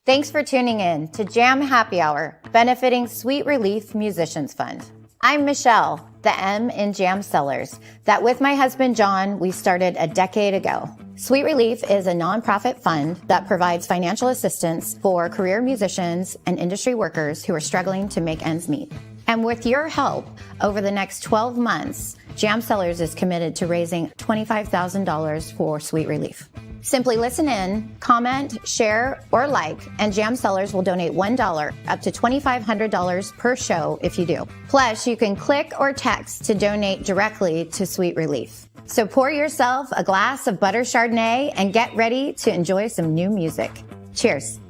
Thanks for tuning in to Jam Happy Hour, benefiting Sweet Relief Musicians Fund. I'm Michelle, the M in Jam Sellers, that with my husband John, we started a decade ago. Sweet Relief is a nonprofit fund that provides financial assistance for career musicians and industry workers who are struggling to make ends meet. And with your help, over the next 12 months, Jam Sellers is committed to raising $25,000 for Sweet Relief. Simply listen in, comment, share, or like, and Jam Sellers will donate $1 up to $2,500 per show if you do. Plus, you can click or text to donate directly to Sweet Relief. So pour yourself a glass of butter Chardonnay and get ready to enjoy some new music. Cheers.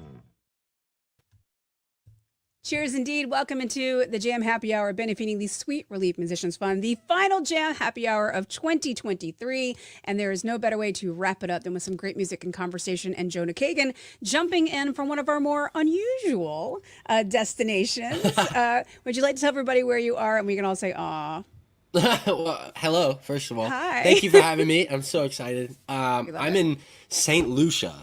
Cheers indeed. Welcome into the Jam Happy Hour, benefiting the Sweet Relief Musicians Fund, the final Jam Happy Hour of 2023. And there is no better way to wrap it up than with some great music and conversation, and Jonah Kagen jumping in from one of our more unusual destinations. Would you like to tell everybody where you are? And we can all say, aw. Well, hello, first of all. Hi. Thank you for having me. I'm so excited. I'm in St. Lucia,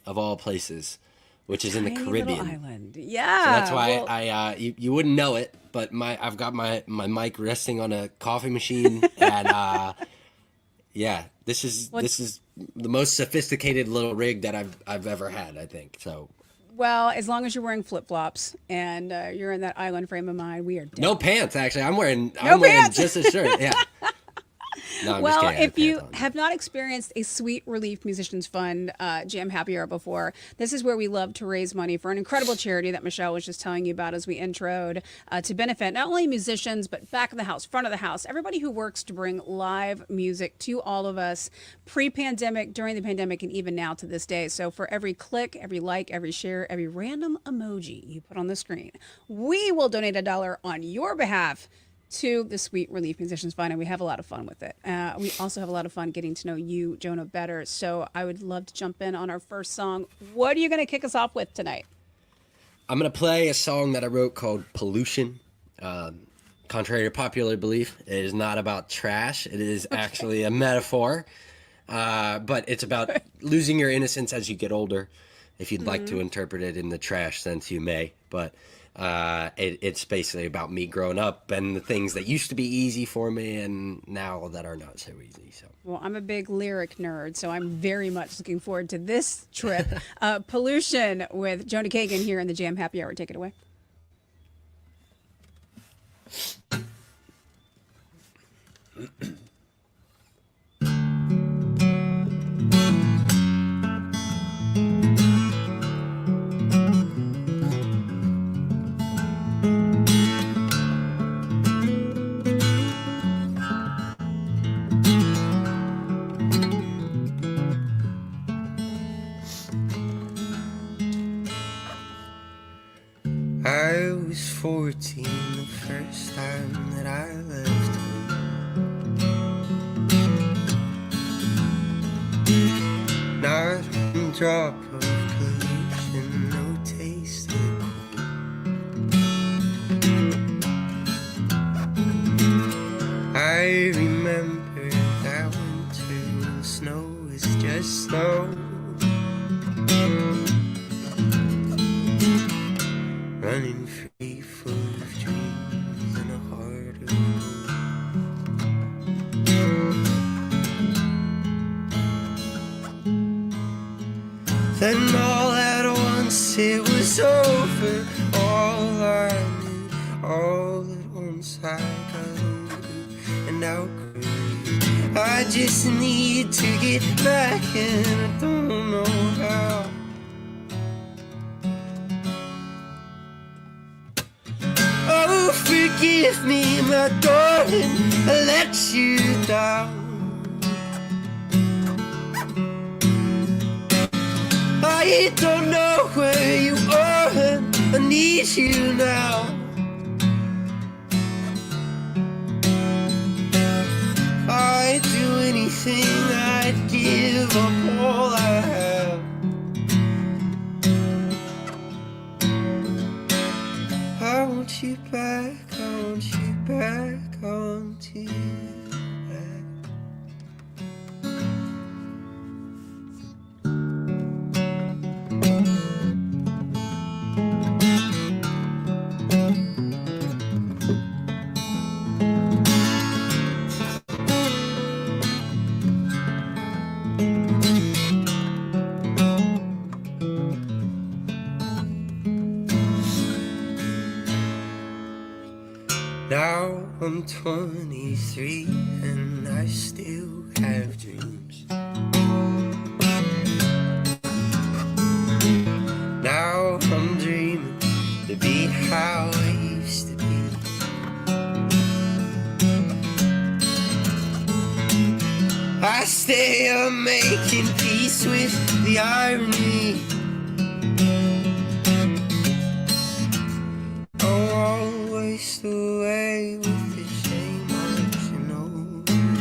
of all places, which is in the Caribbean. Island. Yeah. So that's why you wouldn't know it, but I've got my mic resting on a coffee machine, and yeah, this is the most sophisticated little rig that I've ever had, I think. So. Well, as long as you're wearing flip-flops and you're in that island frame of mind, we are dead. No pants, actually. I'm wearing just a shirt. Yeah. No, well, if you have not experienced a Sweet Relief Musicians Fund Jam Happy Hour before, this is where we love to raise money for an incredible charity that Michelle was just telling you about as we introed, to benefit not only musicians, but back of the house, front of the house, everybody who works to bring live music to all of us pre-pandemic, during the pandemic, and even now to this day. So for every click, every like, every share, every random emoji you put on the screen, we will donate $1 on your behalf to the Sweet Relief Musicians Fund, and we have a lot of fun with it. We also have a lot of fun getting to know you, Jonah, better. So I would love to jump in on our first song. What are you going to kick us off with tonight? I'm going to play a song that I wrote called Pollution. Contrary to popular belief, it is not about trash. It is actually a metaphor, but it's about losing your innocence as you get older. If you'd like to interpret it in the trash sense, you may, but it's basically about me growing up and the things that used to be easy for me and now that are not so easy. So, well, I'm a big lyric nerd, so I'm very much looking forward to this trip. Pollution with Jonah Kagen here in the Jam Happy Hour. Take it away. I was 14 the first time that I left home. Not one drop of pollution, no taste of cold. I remember that winter when snow was just snow. Running free, full of dreams and a heart of gold. Then all at once it was over. All I knew, all at once I got older and outgrew you. I just need to get back and I don't know how. Oh, forgive me, my darling, I let you down. I don't know where you are, and I need you now. I'd do anything, I'd give up all I have. I want you back, I want you back, I want you back. Now I'm 23 and I still have dreams. Now I'm dreaming to be how I used to be. I stay up making peace with the irony. Oh, I'll waste away with the shame washing over me.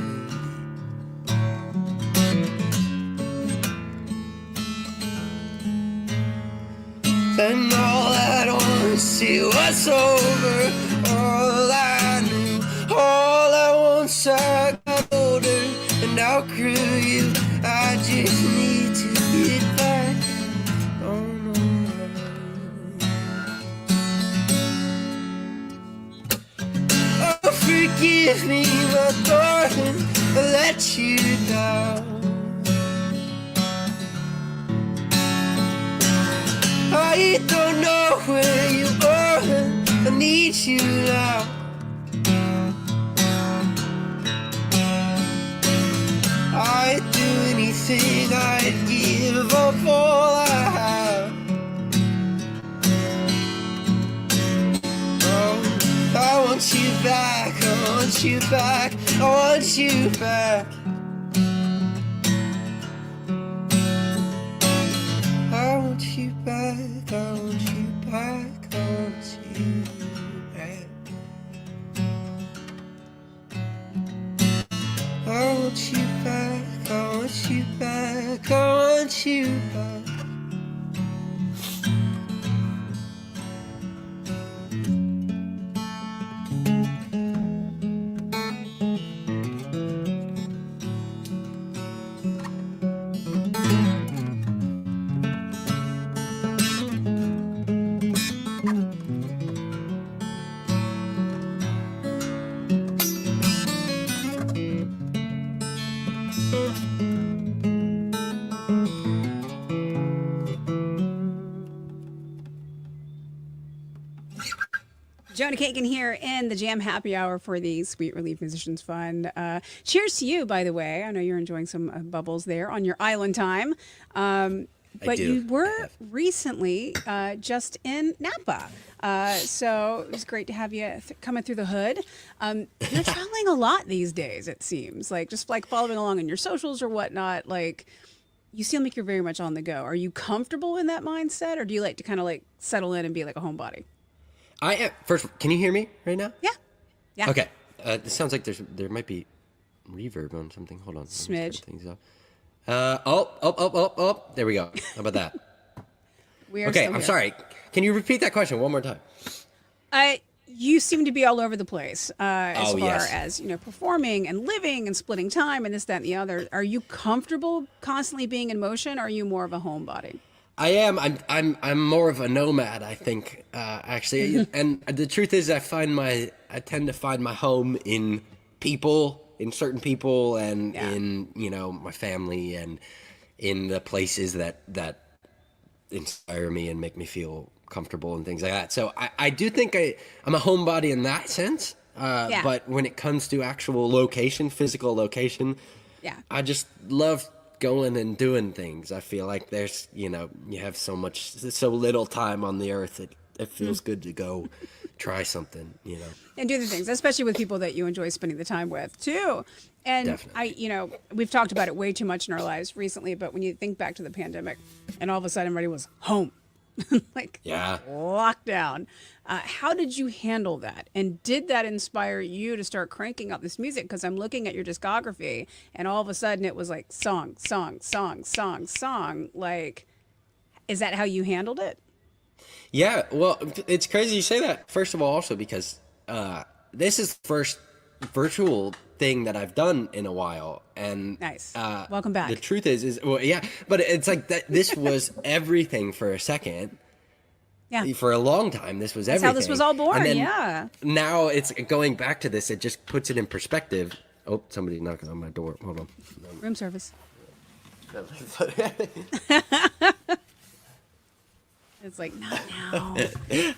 And all at once it was over. All I knew, all at once I got older and outgrew you. I just need to get back. Oh no. Oh, forgive me, my darling, I let you down. I don't know where you are, I need you now. I'd do anything, I'd give up all I have. Oh, I want you back, I want you back, I want you back. I want you back, I want you back, I want you back. I want you back, I want you back, I want you back. Jonah Kagen here in the Jam Happy Hour for the Sweet Relief Musicians Fund. Cheers to you, by the way. I know you're enjoying some bubbles there on your island time. But you were recently just in Napa. So it was great to have you coming through the hood. You're traveling a lot these days, it seems. Like just like following along on your socials or whatnot. Like you seem like you're very much on the go. Are you comfortable in that mindset, or do you like to kind of like settle in and be like a homebody? I am. First, can you hear me right now? Yeah. Yeah. Okay. This sounds like there might be reverb on something. Hold on. Smidge. Things up. Oh. There we go. How about that? Okay. I'm sorry. Can you repeat that question one more time? You seem to be all over the place as far yes. as, performing and living and splitting time and this, that, and the other. Are you comfortable constantly being in motion, or are you more of a homebody? I am. I'm more of a nomad, I think, actually. And the truth is, I tend to find my home in people, in certain people, and in my family, and in the places that inspire me and make me feel comfortable and things like that. So I do think I'm a homebody in that sense. But when it comes to actual location, physical location, I just love going and doing things. I feel like there's, you have so little time on the earth. It feels good to go try something, And do the things, especially with people that you enjoy spending the time with too. And Definitely. We've talked about it way too much in our lives recently, but when you think back to the pandemic and all of a sudden everybody was home, lockdown, how did you handle that? And did that inspire you to start cranking out this music? Because I'm looking at your discography and all of a sudden it was like song. Like, is that how you handled it? Yeah, well, it's crazy you say that. First of all, also because this is the first virtual thing that I've done in a while, and nice. Welcome back. The truth is but it's like that. This was everything for a second. Yeah. For a long time, this was That's everything. How this was all born. And then yeah. Now it's going back to this. It just puts it in perspective. Oh, somebody knocking on my door. Hold on. Room service. It's like, not now.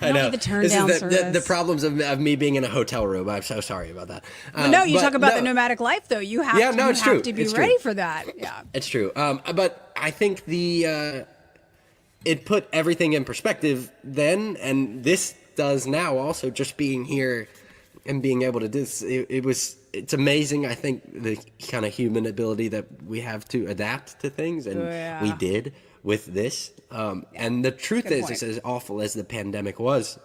I know. Need the turn This down is service. the problems of me being in a hotel room. I'm so sorry about that. No, you but talk about no, the nomadic life, though. You have, Yeah, no, you it's have true. to be It's ready true. for that. Yeah. It's true. But I think it put everything in perspective then, and this does now also, just being here and being able to do this. It's amazing. I think the kind of human ability that we have to adapt to things, and we did with this. And the truth Good is, point. it's as awful as the pandemic was.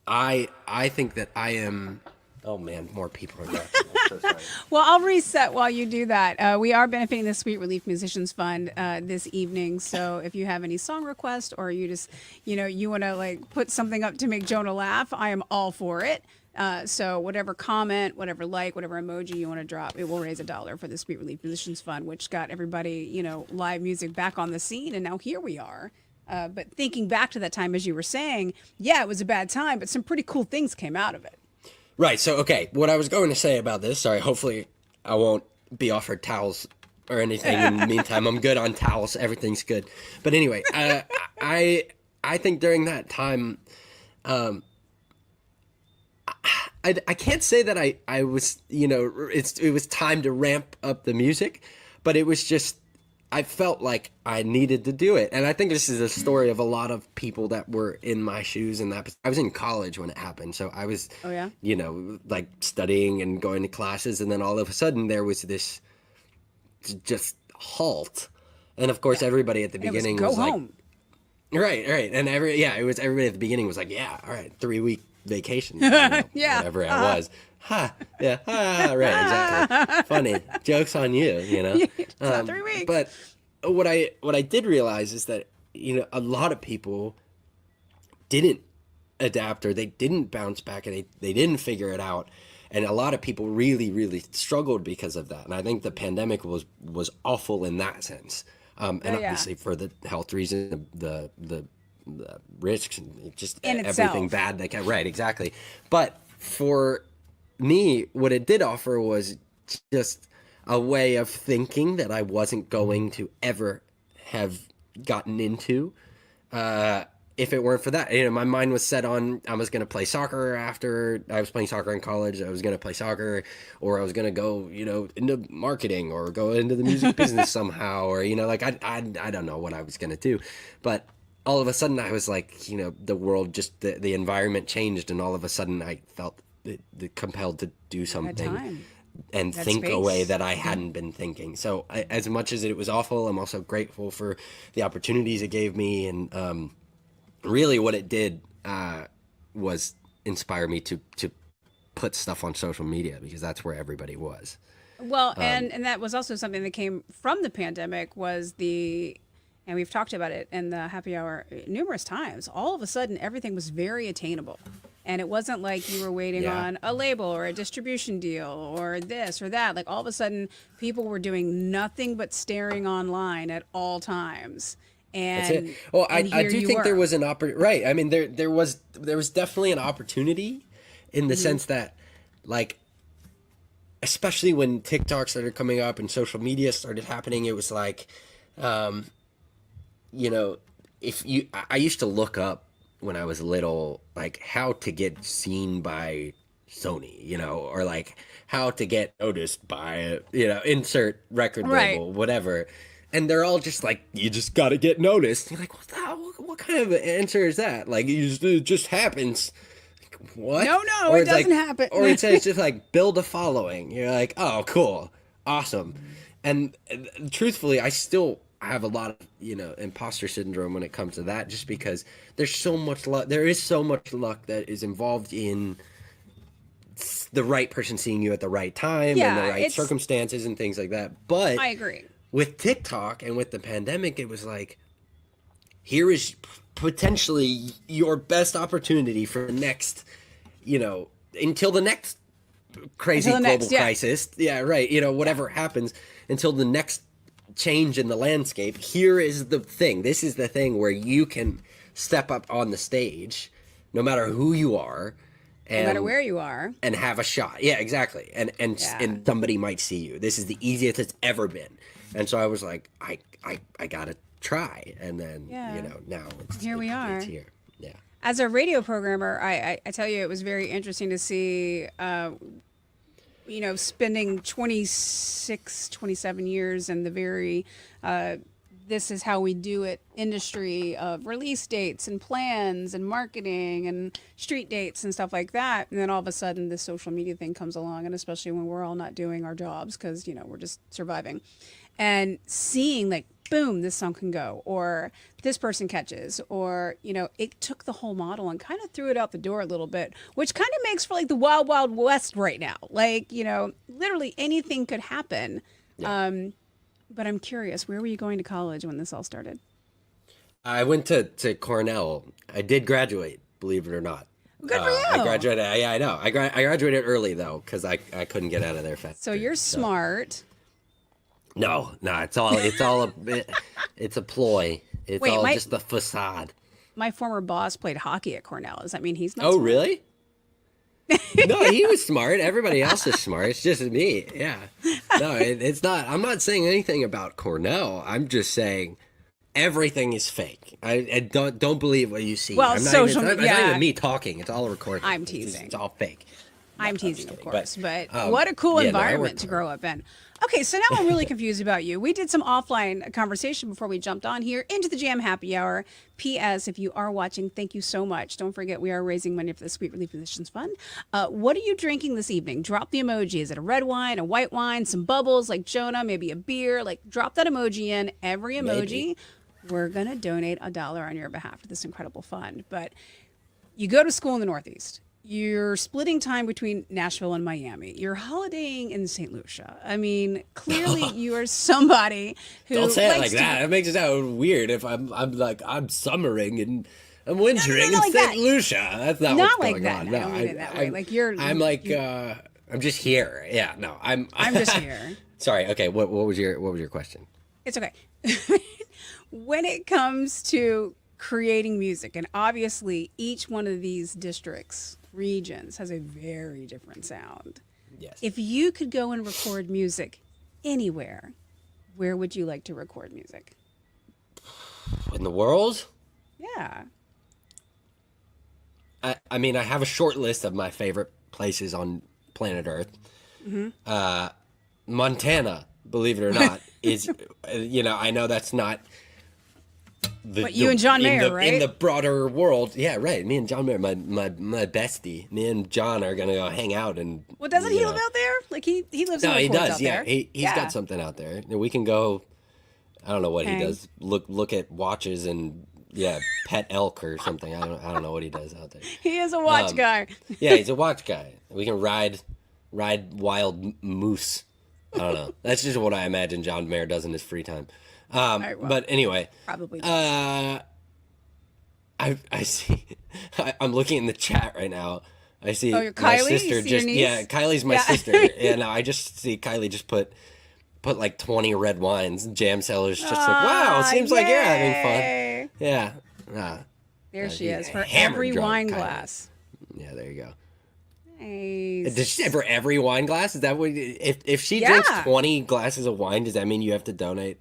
I think that I am. Oh man, more people are there. I'm so sorry. Well, I'll reset while you do that. We are benefiting the Sweet Relief Musicians Fund this evening. So if you have any song requests, or you just, you want to like put something up to make Jonah laugh, I am all for it. So whatever comment, whatever whatever emoji you want to drop, it will raise $1 for the Sweet Relief Musicians Fund, which got everybody, live music back on the scene. And now here we are. But thinking back to that time, as you were saying, yeah, it was a bad time, but some pretty cool things came out of it. Right. So, okay, what I was going to say about this, sorry, hopefully I won't be offered towels or anything. In the meantime, I'm good on towels. Everything's good. But anyway, I think during that time, I can't say that I was, it was time to ramp up the music, but it was just, I felt like I needed to do it. And I think this is a story of a lot of people that were in my shoes. And I was in college when it happened. So I was, like studying and going to classes. And then all of a sudden there was this just halt. And of course, everybody at the beginning was go like, home. Right. And everybody at the beginning was like, yeah, all right, 3-week vacation. Whatever it was. Ha, yeah, right, exactly. Funny. Joke's on you, It's not 3 weeks. But what I did realize is that, a lot of people didn't adapt, or they didn't bounce back, and they didn't figure it out. And a lot of people really, really struggled because of that. And I think the pandemic was awful in that sense. Obviously for the health reason, the risks, and just in everything itself. bad that right, exactly. But for me, what it did offer was just a way of thinking that I wasn't going to ever have gotten into if it weren't for that. My mind was set on, I was going to play soccer after I was playing soccer in college. I was going to play soccer, or I was going to go, into marketing, or go into the music business somehow, or, I don't know what I was going to do. But all of a sudden I was like, the world just, the environment changed, and all of a sudden I felt compelled to do something and think a way that I hadn't been thinking. So as much as it was awful, I'm also grateful for the opportunities it gave me. And really what it did was inspire me to put stuff on social media, because that's where everybody was. Well, and that was also something that came from the pandemic, was and we've talked about it in the happy hour numerous times, all of a sudden everything was very attainable. And it wasn't like you were waiting on a label or a distribution deal or this or that. Like all of a sudden, people were doing nothing but staring online at all times. And that's it. Well, I do think there was an right. I mean, there was definitely an opportunity in the sense that, like, especially when TikTok started coming up and social media started happening, it was like, I used to look up when I was little, like, how to get seen by Sony, or like how to get noticed by, insert record label, whatever. And they're all just like, you just got to get noticed. You're like, what kind of an answer is that? Like, it just happens. Like, what? No, it doesn't happen. Or it says just like, build a following. You're like, oh, cool. Awesome. And truthfully, I still have a lot of, imposter syndrome when it comes to that, just because there's so much luck. There is so much luck that is involved in the right person seeing you at the right time and the right circumstances and things like that. But I agree. With TikTok and with the pandemic, it was like, here is potentially your best opportunity for the next, until the next crazy global crisis. Yeah, right. Whatever happens, until the next change in the landscape. Here is the thing. This is the thing where you can step up on the stage, no matter who you are. And, no matter where you are. And have a shot. Yeah, exactly. And somebody might see you. This is the easiest it's ever been. And so I was like, I gotta try. And then, Yeah. now Here we are. It's here. Yeah. As a radio programmer, I tell you, it was very interesting to see, spending 26, 27 years in the very, this is how we do it industry of release dates and plans and marketing and street dates and stuff like that. And then all of a sudden this social media thing comes along, and especially when we're all not doing our jobs because, we're just surviving, and seeing like, boom, this song can go, or this person catches, or, it took the whole model and kind of threw it out the door a little bit, which kind of makes for like the wild, wild west right now. Like, literally anything could happen. Yeah. But I'm curious, where were you going to college when this all started? I went to Cornell. I did graduate, believe it or not. Good for you. I graduated. Yeah, I know. I graduated early though, because I couldn't get out of there fast. So you're smart. No, it's all it's a ploy. It's Wait, all just the facade. My former boss played hockey at Cornell. Does that mean he's not Oh, smart? really? No, he was smart. Everybody else is smart. It's just me. Yeah. No, it's not. I'm not saying anything about Cornell. I'm just saying everything is fake. I don't believe what you see. Well, it's not even me talking. It's all recorded. I'm teasing. It's all fake. I'm teasing, of course, but But, what a cool no, I environment worked to hard. grow up in. Okay, so now I'm really confused about you. We did some offline conversation before we jumped on here into the Jam Happy Hour. P.S. If you are watching, thank you so much. Don't forget, we are raising money for the Sweet Relief Musicians Fund. What are you drinking this evening? Drop the emoji. Is it a red wine, a white wine, some bubbles like Jonah, maybe a beer? Like, drop that emoji in. Every emoji, Maybe. we're going to donate $1 on your behalf to this incredible fund. But you go to school in the Northeast. You're splitting time between Nashville and Miami. You're holidaying in St. Lucia. I mean, clearly you are somebody who Don't say it likes like that. That makes it sound weird. If I'm summering and I'm wintering not in like St. that. Lucia. That's not, Not what's like going that. on. I don't mean it that way. Like, you're- I'm like I'm just here. Yeah. No. I'm just here. Sorry. Okay. What was your question? It's okay. When it comes to creating music, and obviously each one of these districts, regions, has a very different sound. Yes. If you could go and record music anywhere, where would you like to record music? In the world? Yeah. I mean, I have a short list of my favorite places on planet Earth. Mm-hmm. Montana, believe it or not, is I know that's not. But you and John Mayer, right? In the broader world, yeah, right. Me and John Mayer, my bestie. Me and John are gonna go hang out and. Well, doesn't he live out there? Like he lives. No, in he records does. out Yeah, there. he's got something out there. We can go. I don't know what he Okay. does. Look at watches and pet elk or something. I don't know what he does out there. He is a watch guy. Yeah, he's a watch guy. We can ride wild moose. I don't know. That's just what I imagine John Mayer does in his free time. Right, well, But anyway, probably. I see. I'm looking in the chat right now. I see Oh, you're my Kylie? You sister see your niece? Kylie's my Yeah. sister. Yeah, no, I just see Kylie just put like 20 red wines, jam cellars. Just like, wow, it seems like you're having Yay. fun. Yeah. There she yeah, is for hammered every drunk, wine Kylie. glass. Yeah, there you go. Nice. Did she say for every wine glass? Is that what? If she drinks Yeah. 20 glasses of wine, does that mean you have to donate?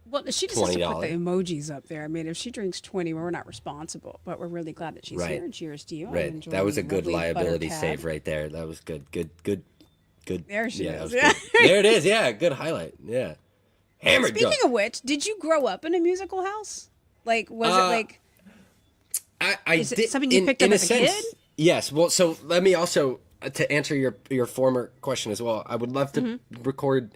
Well, she just has to put $20. the emojis up there. I mean, if she drinks 20, we're not responsible, but we're really glad that she's Right. here. And cheers to you. I'm Right. enjoying That was a the good lovely liability butter save tab. right there. That was good. There she that is. was good. There it is. Yeah, good highlight. Yeah. Hammered Speaking drunk. of which, did you grow up in a musical house? Like, was it like? I Is it did, something you in, picked in up as a sense, kid? Yes. Well, so let me also to answer your former question as well. I would love to Mm-hmm. record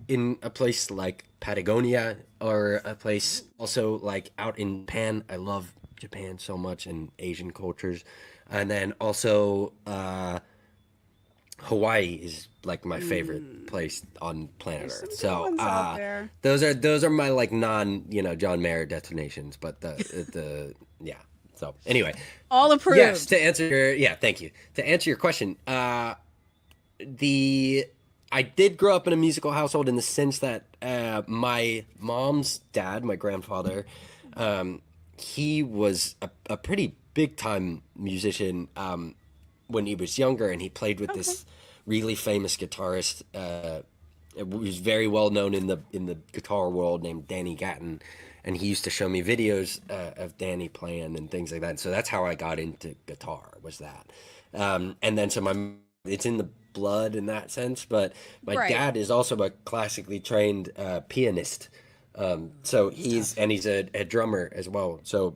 in a place like Patagonia or a place also like out in Japan. I love Japan so much and Asian cultures, and then also Hawaii is like my favorite place on planet Earth. good So ones out there. those are my like non John Mayer destinations, but the yeah. So anyway, All approved. yes. To answer thank you. To answer your question, I did grow up in a musical household in the sense that my mom's dad, my grandfather, he was a pretty big time musician when he was younger, and he played with this really famous guitarist. Who was very well known in the guitar world named Danny Gatton, and he used to show me videos of Danny playing and things like that. So that's how I got into guitar, was that. And then it's in the blood in that sense, but my Right. dad is also a classically trained pianist. So he's a drummer as well. So,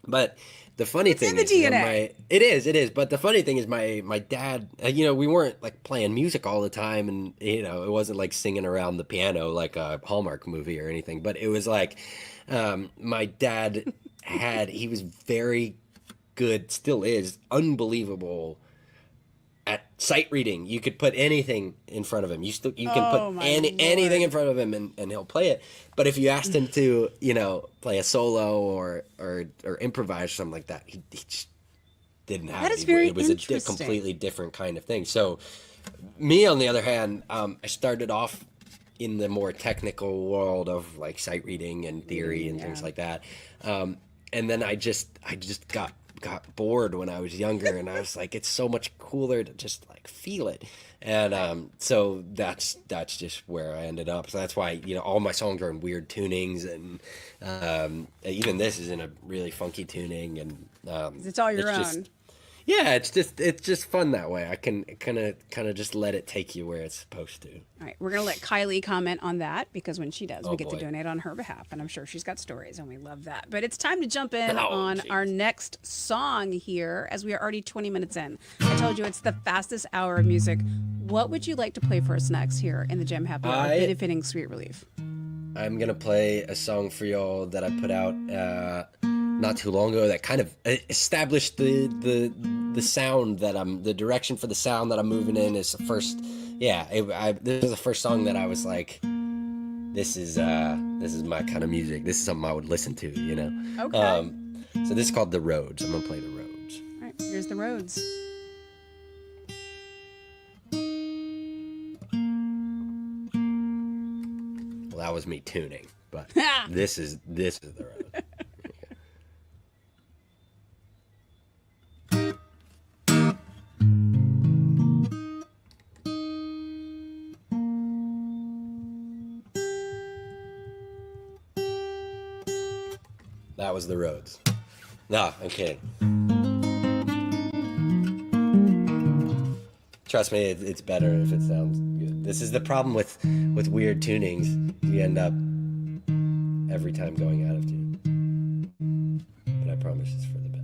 but the funny thing in the is, you know, DNA. it is. But the funny thing is, my dad, you know, we weren't like playing music all the time, and you know, it wasn't like singing around the piano like a Hallmark movie or anything. But it was like, my dad he was very good, still is, unbelievable at sight reading. You could put anything in front of him. You can Oh, put my anything Lord. in front of him, and he'll play it. But if you asked him to, you know, play a solo or improvise or something like that, he just didn't have That it. is very It was a interesting. completely different kind of thing. So me, on the other hand, I started off in the more technical world of like sight reading and theory and things like that. And then I just got bored when I was younger, and I was like, it's so much cooler to just like feel it. And so that's just where I ended up. So that's why, you know, all my songs are in weird tunings, and even this is in a really funky tuning, and It's all your just- own. yeah, it's just fun that way. I can kind of just let it take you where it's supposed to. All right, we're going to let Kylie comment on that, because when she does, we get to boy. donate on her behalf, and I'm sure she's got stories, and we love that. But it's time to jump in Oh, on geez. our next song here, as we are already 20 minutes in. I told you it's the fastest hour of music. What would you like to play for us next here in the Jam Happy Hour, benefiting Sweet Relief? I'm gonna play a song for y'all that I put out not too long ago that kind of established the sound that the direction for the sound that I'm moving in. Is the first, this is the first song that I was like, this is my kind of music. This is something I would listen to, you know. Okay. So this is called The Roads. I'm gonna play The Roads. All right, here's the roads. Well, that was me tuning, but this is The Road. That was The Roads. No, I'm kidding. Trust me, it's better if it sounds good. This is the problem with weird tunings. You end up every time going out of tune. But I promise it's for the best.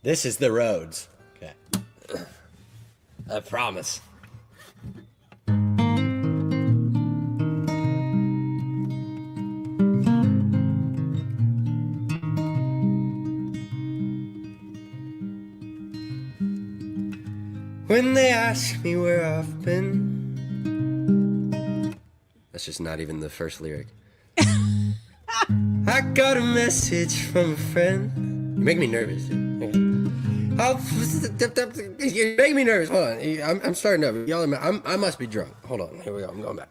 This is The Roads. Okay. I promise. When they ask me where I've been. That's just not even the first lyric. I got a message from a friend. You make me nervous, dude. Okay. You're making me nervous. Hold on. I'm starting over. Y'all, I must be drunk. Hold on. Here we go. I'm going back.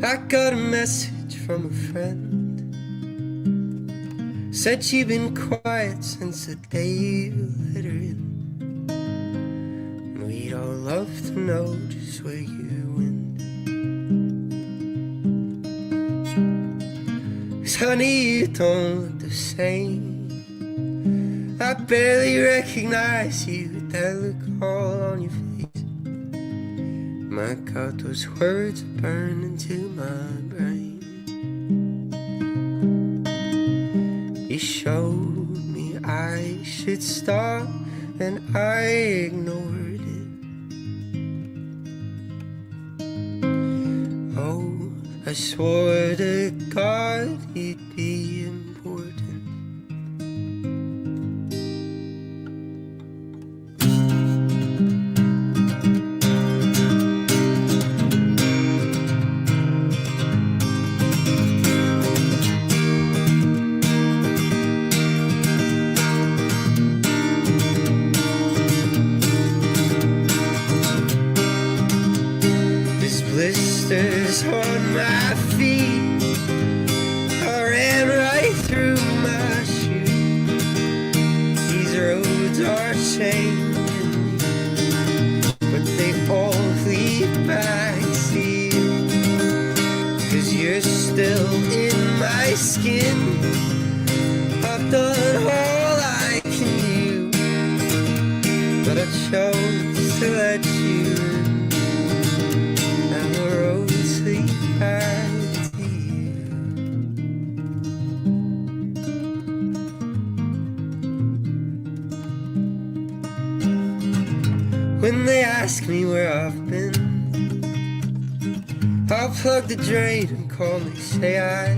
I got a message from a friend. Said she'd been quiet since the day you let her in. And we'd all love to know just where you went. 'Cause honey, you don't look the same. I barely recognize you with that look all on your face. My God, those words burn into my brain. You showed me I should stop, and I ignored it. Oh, I swore to God you'd be important. skin. I've done all I can do, but I chose to let you in. And the roads lead back to you. When they ask me where I've been, I'll plug the drain and calmly say I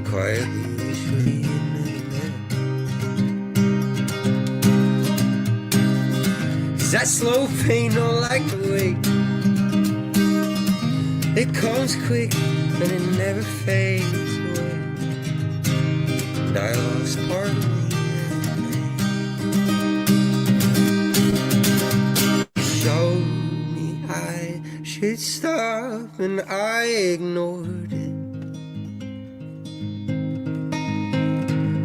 quietly wish we had never met. 'Cause that slow pain don't like to wait. It comes quick and it never fades away. And I lost part of me. Showed me I should stop and I ignored it.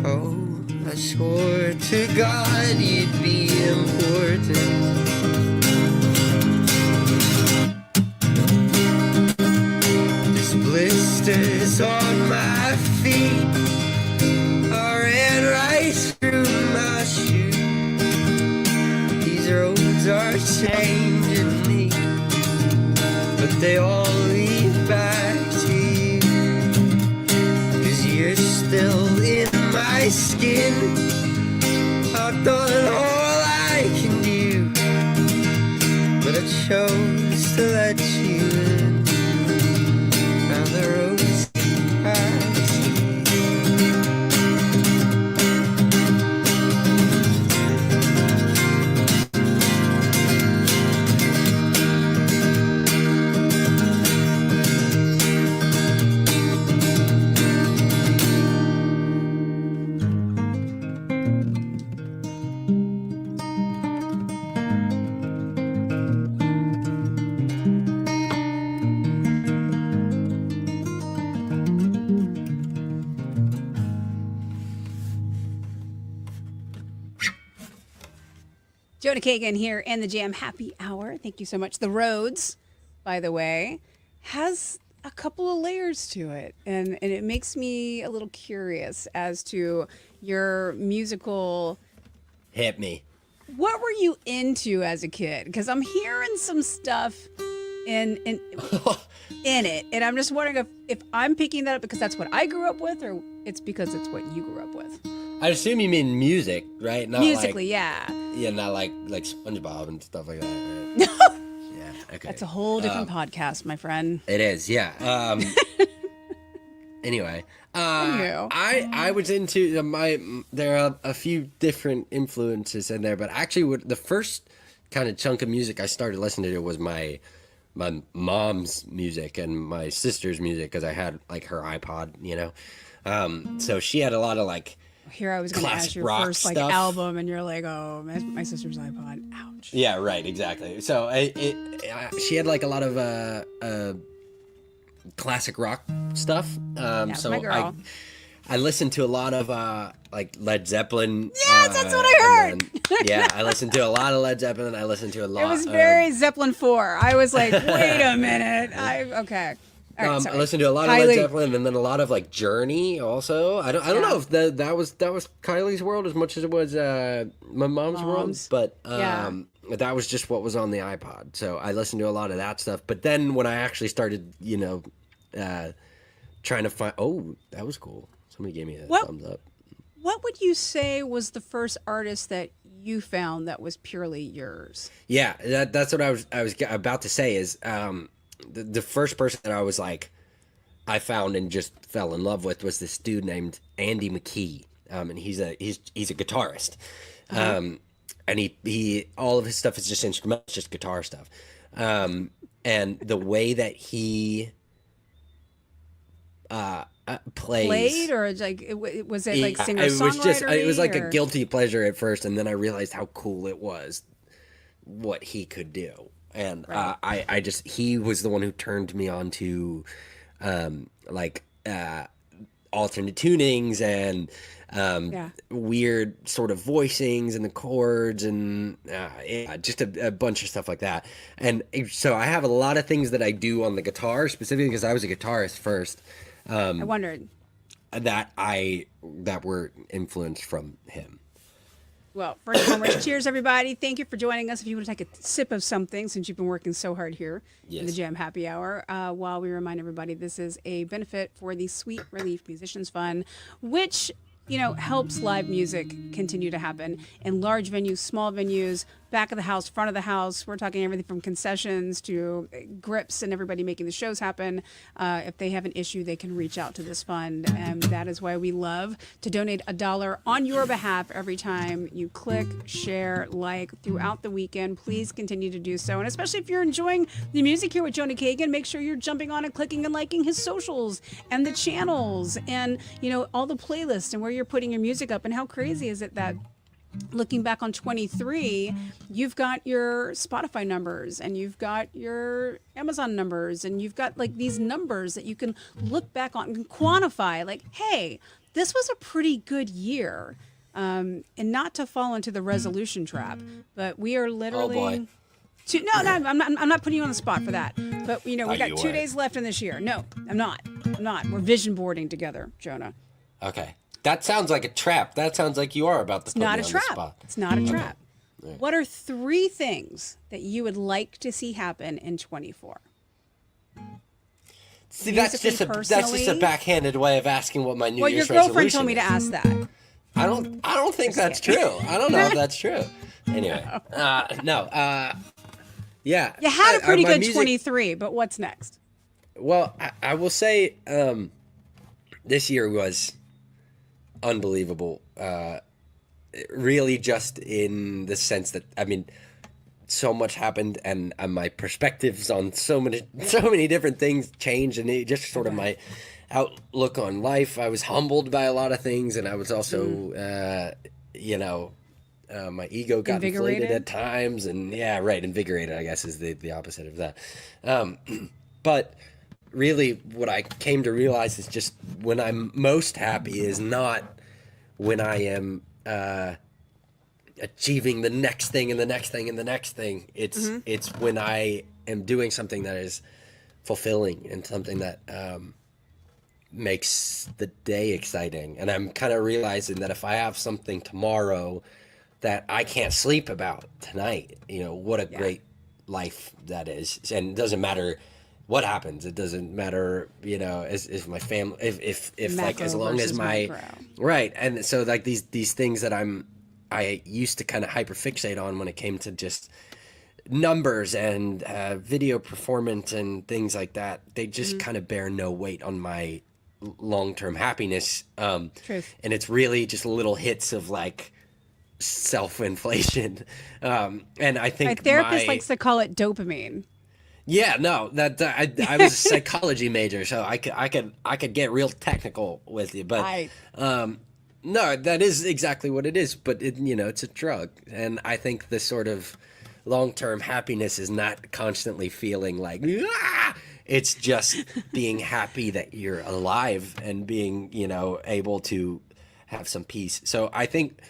Oh, I swore to God you'd be important. This blisters on my feet, I ran right through my shoe. These roads are changing me, but they all lead back to you. 'Cause you're still in my skin. I've done all I can do, but I chose to let you in. Now the roads lead back to Jonah Kagen here in the Jam Happy Hour. Thank you so much. The Roads, by the way, has a couple of layers to it. And it makes me a little curious as to your musical. hit me. What were you into as a kid? Because I'm hearing some stuff in it. And I'm just wondering if I'm picking that up because that's what I grew up with or it's because it's what you grew up with. I assume you mean music, right? Not Musically, like, yeah. Yeah, not like SpongeBob and stuff like that. Right? Yeah, okay. That's a whole different podcast, my friend. It is, yeah. Anyway, I was into there are a few different influences in there, but actually, the first kind of chunk of music I started listening to was my mom's music and my sister's music because I had like her iPod, you know. So she had a lot of like. Here I was going to ask your first like stuff. Album, and you're like, oh, my sister's iPod. Ouch. Yeah, right, exactly. So she had like a lot of classic rock stuff. So my girl. I listened to a lot of like Led Zeppelin. Yes, that's what I heard. Yeah, I listened to a lot of Led Zeppelin. I listened to a lot. It was very Zeppelin 4. I was like, wait a minute. Okay. All right, I listened to a lot of Led Zeppelin and then a lot of like Journey also. I don't know if that was Kylie's world as much as it was my mom's world, but that was just what was on the iPod. So I listened to a lot of that stuff. But then when I actually started, trying to find, that was cool. Somebody gave me a thumbs up. What would you say was the first artist that you found that was purely yours? Yeah, that's what I was about to say is the first person that I was like I found and just fell in love with was this dude named Andy McKee, and he's a guitarist, and he all of his stuff is just instrumental, it's just guitar stuff, and the way that he played or like was it like singer songwriter? It was like a guilty pleasure at first, and then I realized how cool it was what he could do. And he was the one who turned me on to alternate tunings and weird sort of voicings and the chords and just a bunch of stuff like that. And so I have a lot of things that I do on the guitar specifically because I was a guitarist first. I wondered. that were influenced from him. Well, first and foremost, cheers, everybody. Thank you for joining us. If you want to take a sip of something, since you've been working so hard here in the Jam Happy Hour, while we remind everybody this is a benefit for the Sweet Relief Musicians Fund, which, helps live music continue to happen in large venues, small venues, back of the house, front of the house. We're talking everything from concessions to grips and everybody making the shows happen. If they have an issue, they can reach out to this fund. And that is why we love to donate $1 on your behalf every time you click, share, like throughout the weekend. Please continue to do so. And especially if you're enjoying the music here with Jonah Kagen, make sure you're jumping on and clicking and liking his socials and the channels and, all the playlists and where you're putting your music up. And how crazy is it that looking back on 23, you've got your Spotify numbers and you've got your Amazon numbers and you've got like these numbers that you can look back on and quantify like, hey, this was a pretty good year. And not to fall into the resolution trap, but we are literally... Oh boy. No, I'm not putting you on the spot for that. But, we got 2 days left in this year. No, I'm not. We're vision boarding together, Jonah. Okay. That sounds like a trap. That sounds like you are about to put me on the spot. It's not a trap. Right. What are 3 things that you would like to see happen in 24? See, that's just a backhanded way of asking what my New Year's resolution is. Well, your girlfriend told me to ask that. I don't think that's true. I don't know if that's true. Anyway, yeah. You had a pretty good 23, but what's next? Well, I will say this year was unbelievable. Really just in the sense that, so much happened and my perspectives on so many different things changed, and it just sort of my outlook on life. I was humbled by a lot of things, and I was also, my ego got inflated at times, and invigorated, I guess, is the opposite of that. But really what I came to realize is just when I'm most happy is not when I am achieving the next thing and the next thing and the next thing. It's when I am doing something that is fulfilling and something that makes the day exciting. And I'm kind of realizing that if I have something tomorrow that I can't sleep about tonight, what a great life that is. And it doesn't matter what happens. It doesn't matter, if my family, if like, as long as my macro. Right. And so like these things that I used to kind of hyperfixate on when it came to just numbers and video performance and things like that, they just kind of bear no weight on my long-term happiness. Truth. And it's really just little hits of like self-inflation. And I think my therapist likes to call it dopamine. Yeah, no, that I was a psychology major, so I could get real technical with you, but no, that is exactly what it is. But it's a drug, and I think this sort of long-term happiness is not constantly feeling like it's just being happy that you're alive and being able to have some peace. So I think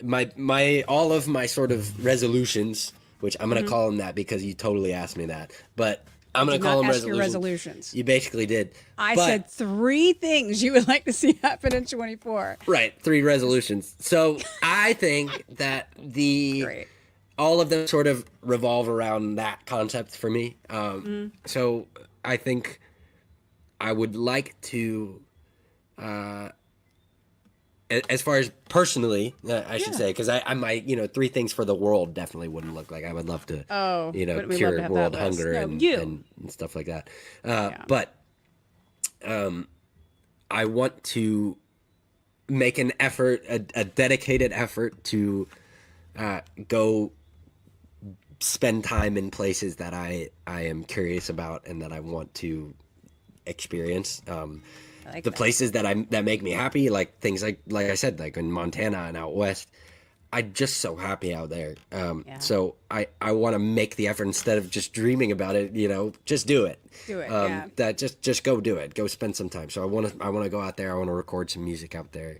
my all of my sort of resolutions, which I'm going to call them that because you totally asked me that, but I'm going to call them resolutions. You basically did. I said 3 things you would like to see happen in 24. Right, 3 resolutions. So I think that all of them sort of revolve around that concept for me. So I think I would like to, as far as personally, I should say, because I might, 3 things for the world definitely wouldn't look like. I would love to, cure world hunger and stuff like that. But I want to make an effort, a dedicated effort to go spend time in places that I am curious about and that I want to experience. The places that make me happy, like things like I said, like in Montana and out west, I'm just so happy out there. So I want to make the effort instead of just dreaming about it. Just do it. Do it. That just go do it. Go spend some time. So I want to go out there. I want to record some music out there.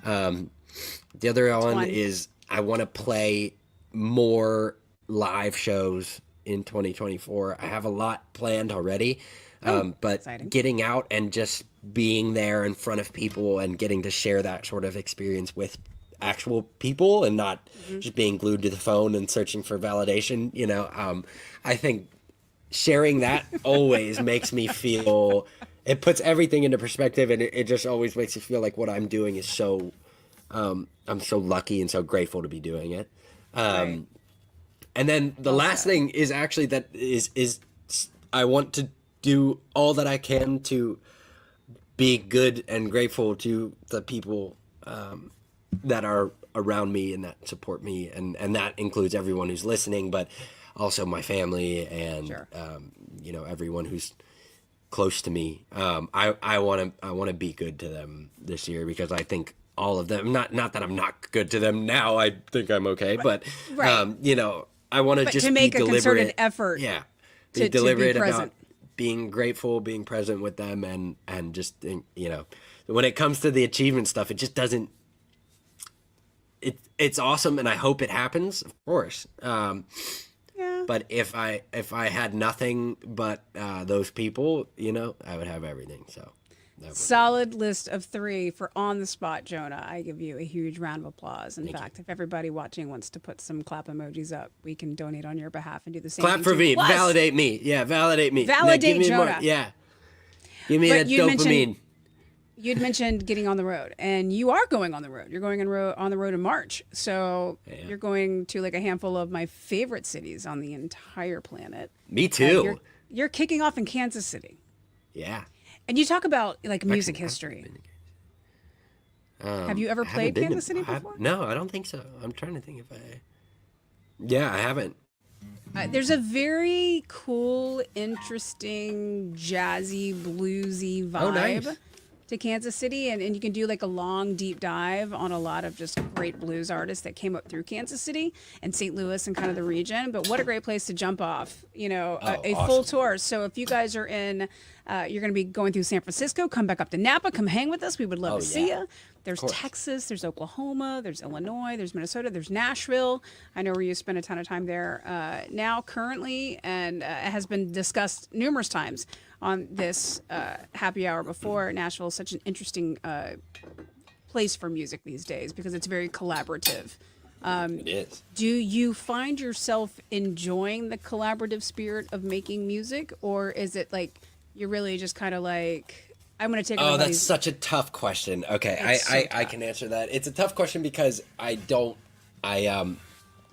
The other one is I want to play more live shows in 2024. I have a lot planned already. But exciting. Getting out and just being there in front of people and getting to share that sort of experience with actual people and not just being glued to the phone and searching for validation, I think sharing that always makes me feel, it puts everything into perspective, and it just always makes me feel like what I'm doing is so, I'm so lucky and so grateful to be doing it. Right. And then the last thing is actually that is I want to do all that I can to be good and grateful to the people that are around me and that support me, and that includes everyone who's listening, but also my family and Sure. Everyone who's close to me. I want to be good to them this year, because I think all of them, not that I'm not good to them now, I think I'm okay, but Right. I want to But just to make be a deliberate. concerted effort. Yeah. to be Deliberate present. about being grateful, being present with them, and just, when it comes to the achievement stuff, it just doesn't, it's awesome, and I hope it happens, of course. Yeah. But if I had nothing but those people, I would have everything. So Solid list of 3 for on the spot, Jonah. I give you a huge round of applause. In fact, if everybody watching wants to put some clap emojis up, we can donate on your behalf and do the same clap thing for too. me, Plus, validate me, validate me, Validate give me Jonah. give me But that you mentioned- dopamine. You'd mentioned getting on the road, and you are going on the road. You're going on the road in March. So you're going to like a handful of my favorite cities on the entire planet. Me too. You're kicking off in Kansas City. Yeah. And you talk about like music Actually, history. Have you ever I haven't played been to- Kansas City before? No, I don't think so. I'm trying to think if Yeah, I haven't. There's a very cool, interesting, jazzy, bluesy vibe Oh, nice. to Kansas City. And you can do like a long, deep dive on a lot of just great blues artists that came up through Kansas City and St. Louis and kind of the region. But what a great place to jump off, a full awesome. tour. So if you guys are in, you're going to be going through San Francisco, come back up to Napa, come hang with us. We would love to see yeah. you. There's course. Texas, there's Oklahoma, there's Illinois, there's Minnesota, there's Nashville. I know where you spend a ton of time there now, currently, and it has been discussed numerous times on this happy hour before. Nashville is such an interesting place for music these days because it's very collaborative. It is. Do you find yourself enjoying the collaborative spirit of making music, or is it like you're really just kind of like, I'm going to take Oh, everybody's... that's such a tough question. Okay, It's so I tough. can answer that. It's a tough question because I You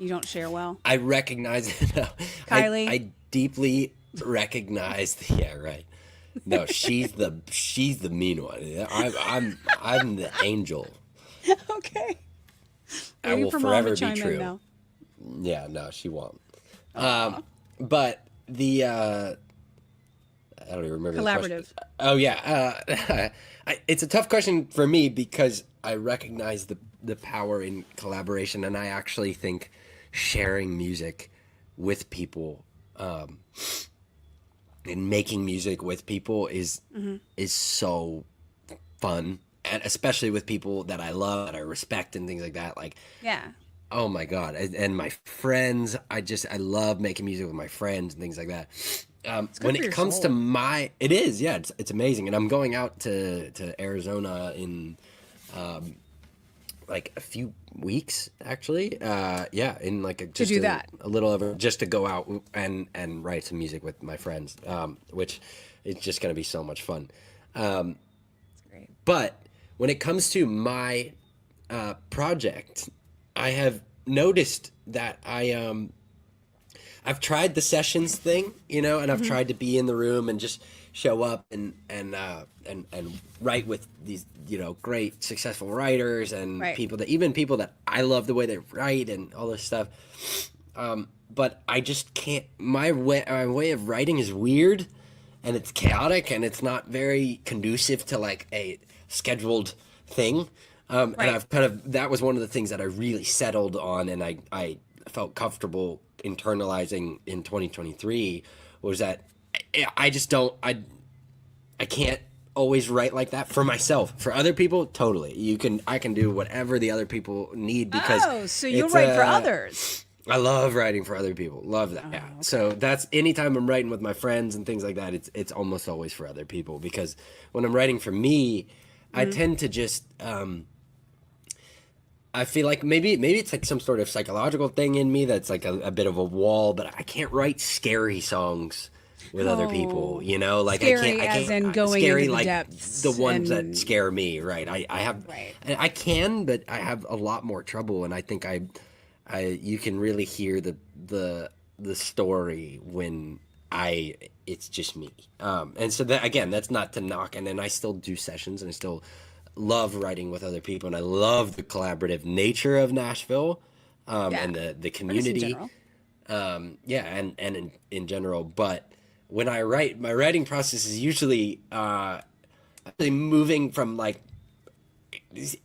don't share well? I recognize no, Kylie? I deeply recognize yeah, right. No, she's the mean one. I'm the angel. Okay. I Waiting will for Mom to forever be chime in true. now. Yeah, no, she won't. But the I don't even remember the question. Collaborative. Oh yeah, it's a tough question for me because I recognize the power in collaboration, and I actually think sharing music with people and making music with people is so fun, and especially with people that I love, that I respect, and things like that. Like, Yeah. oh my God. And my friends, I love making music with my friends and things like that. When for it your comes soul. to it is, yeah, it's amazing. And I'm going out to Arizona in like a few weeks, actually. In like just do that. a little over, just to go out and write some music with my friends, which is just going to be so much fun. Great. But when it comes to my project, I have noticed that I've tried the sessions thing, and I've tried to be in the room and just show up and write with these, great successful writers and Right. people that I love the way they write and all this stuff. But I just can't. My way of writing is weird, and it's chaotic, and it's not very conducive to like a scheduled thing. And I've that was one of the things that I really settled on, and I felt comfortable internalizing in 2023 was that I just don't, I can't always write like that for myself. For other people, totally. I can do whatever the other people need because So you'll write for others. I love writing for other people. Love that. Yeah. okay. So that's anytime I'm writing with my friends and things like that, it's almost always for other people, because when I'm writing for me, I tend to just I feel like maybe it's like some sort of psychological thing in me that's like a bit of a wall, but I can't write scary songs with other people, you know, like Scary I can't as in going scary into the like depths the ones and- that scare me, right? I have Right. I can, but I have a lot more trouble, and I think I you can really hear the story when it's just me. And so that, again, that's not to knock, and then I still do sessions, and I still love writing with other people, and I love the collaborative nature of Nashville, Yeah. and the Artists in community. general. Yeah, and in general. But when I write, my writing process is usually moving from like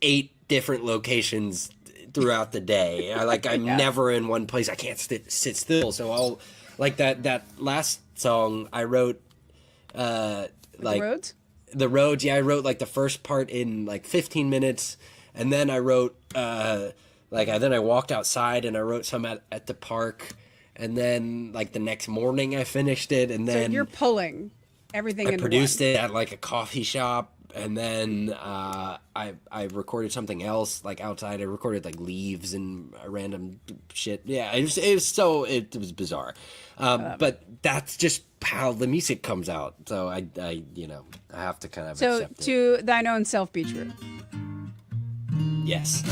8 different locations throughout the day. I'm Yeah. never in one place. I can't sit still. So I'll like that last song I wrote The roads? the roads. Yeah, I wrote like the first part in like 15 minutes, and then I wrote then I walked outside and I wrote some at the park, and then like the next morning I finished it, and So then you're pulling everything I into produced one. it at like a coffee shop, and then I recorded something else like outside. I recorded like leaves and random shit. Yeah, it was bizarre, but that's just how the music comes out. So I have to kind of So accept it. to thine own self be true. Yes.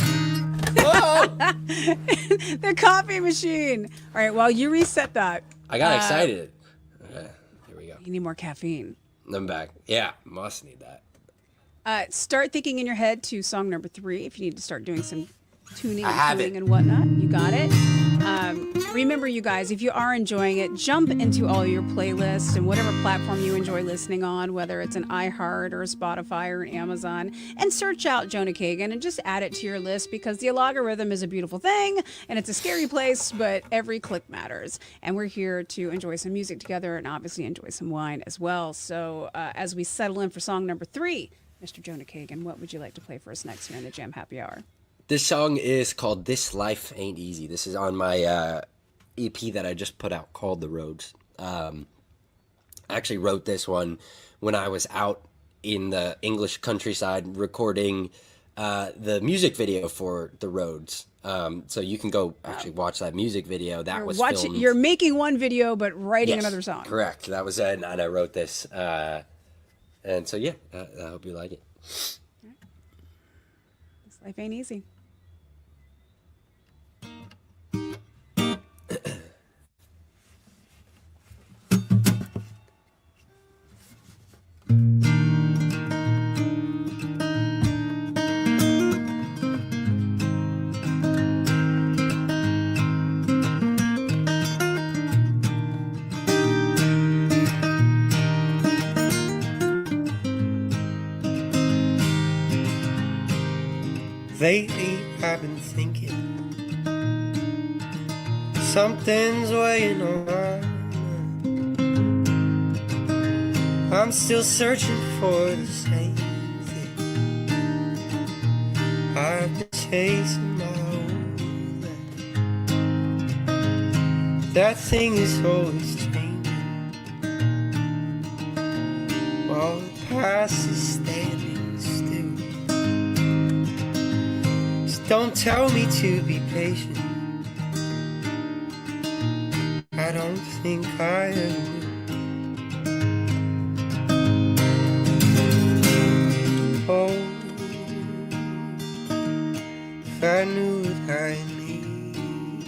The coffee machine. All right, while you reset that, I got excited. Okay, here we go. you need more caffeine. I'm back. Yeah, must need that. Start thinking in your head to song number 3 if you need to start doing some tuning I and have tuning it. and whatnot. You got it. Remember, you guys, if you are enjoying it, jump into all your playlists and whatever platform you enjoy listening on, whether it's an iHeart or a Spotify or an Amazon, and search out Jonah Kagen and just add it to your list, because the algorithm is a beautiful thing and it's a scary place, but every click matters. And we're here to enjoy some music together and obviously enjoy some wine as well. So as we settle in for song number 3, Mr. Jonah Kagen, what would you like to play for us next here in the Jam Happy Hour? This song is called "This Life Ain't Easy." This is on my EP that I just put out called "The Roads." I actually wrote this one when I was out in the English countryside recording the music video for "The Roads." So you can go actually watch that music video. That was filmed. You're making one video but writing Yes, another song. Correct. That was it, and I wrote this. And so yeah, I hope you like it. This life ain't easy. Lately I've been thinking something's weighing on my mind. I'm still searching for the same thing. I've been chasing my own life. That thing is always changing, while the past is standing still. Don't tell me to be patient. I don't think I ever will. Oh, if I knew what I need,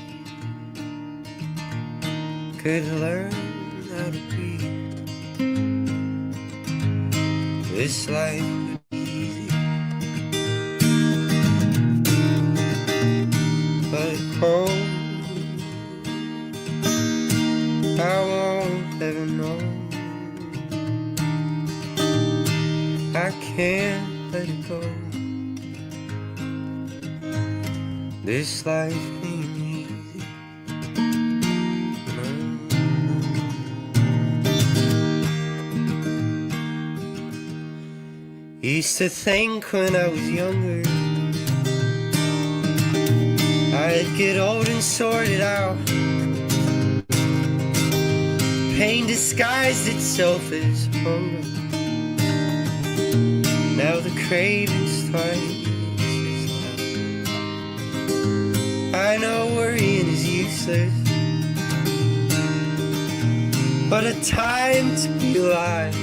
could learn how to breathe. This life would be easy. But cold, I won't ever know. I can't let it go. This life ain't easy. Used to think when I was younger, I I'd get old and sorted out. Pain disguised itself as hunger. Now the craving starts. I know worrying is useless, but a time to be alive.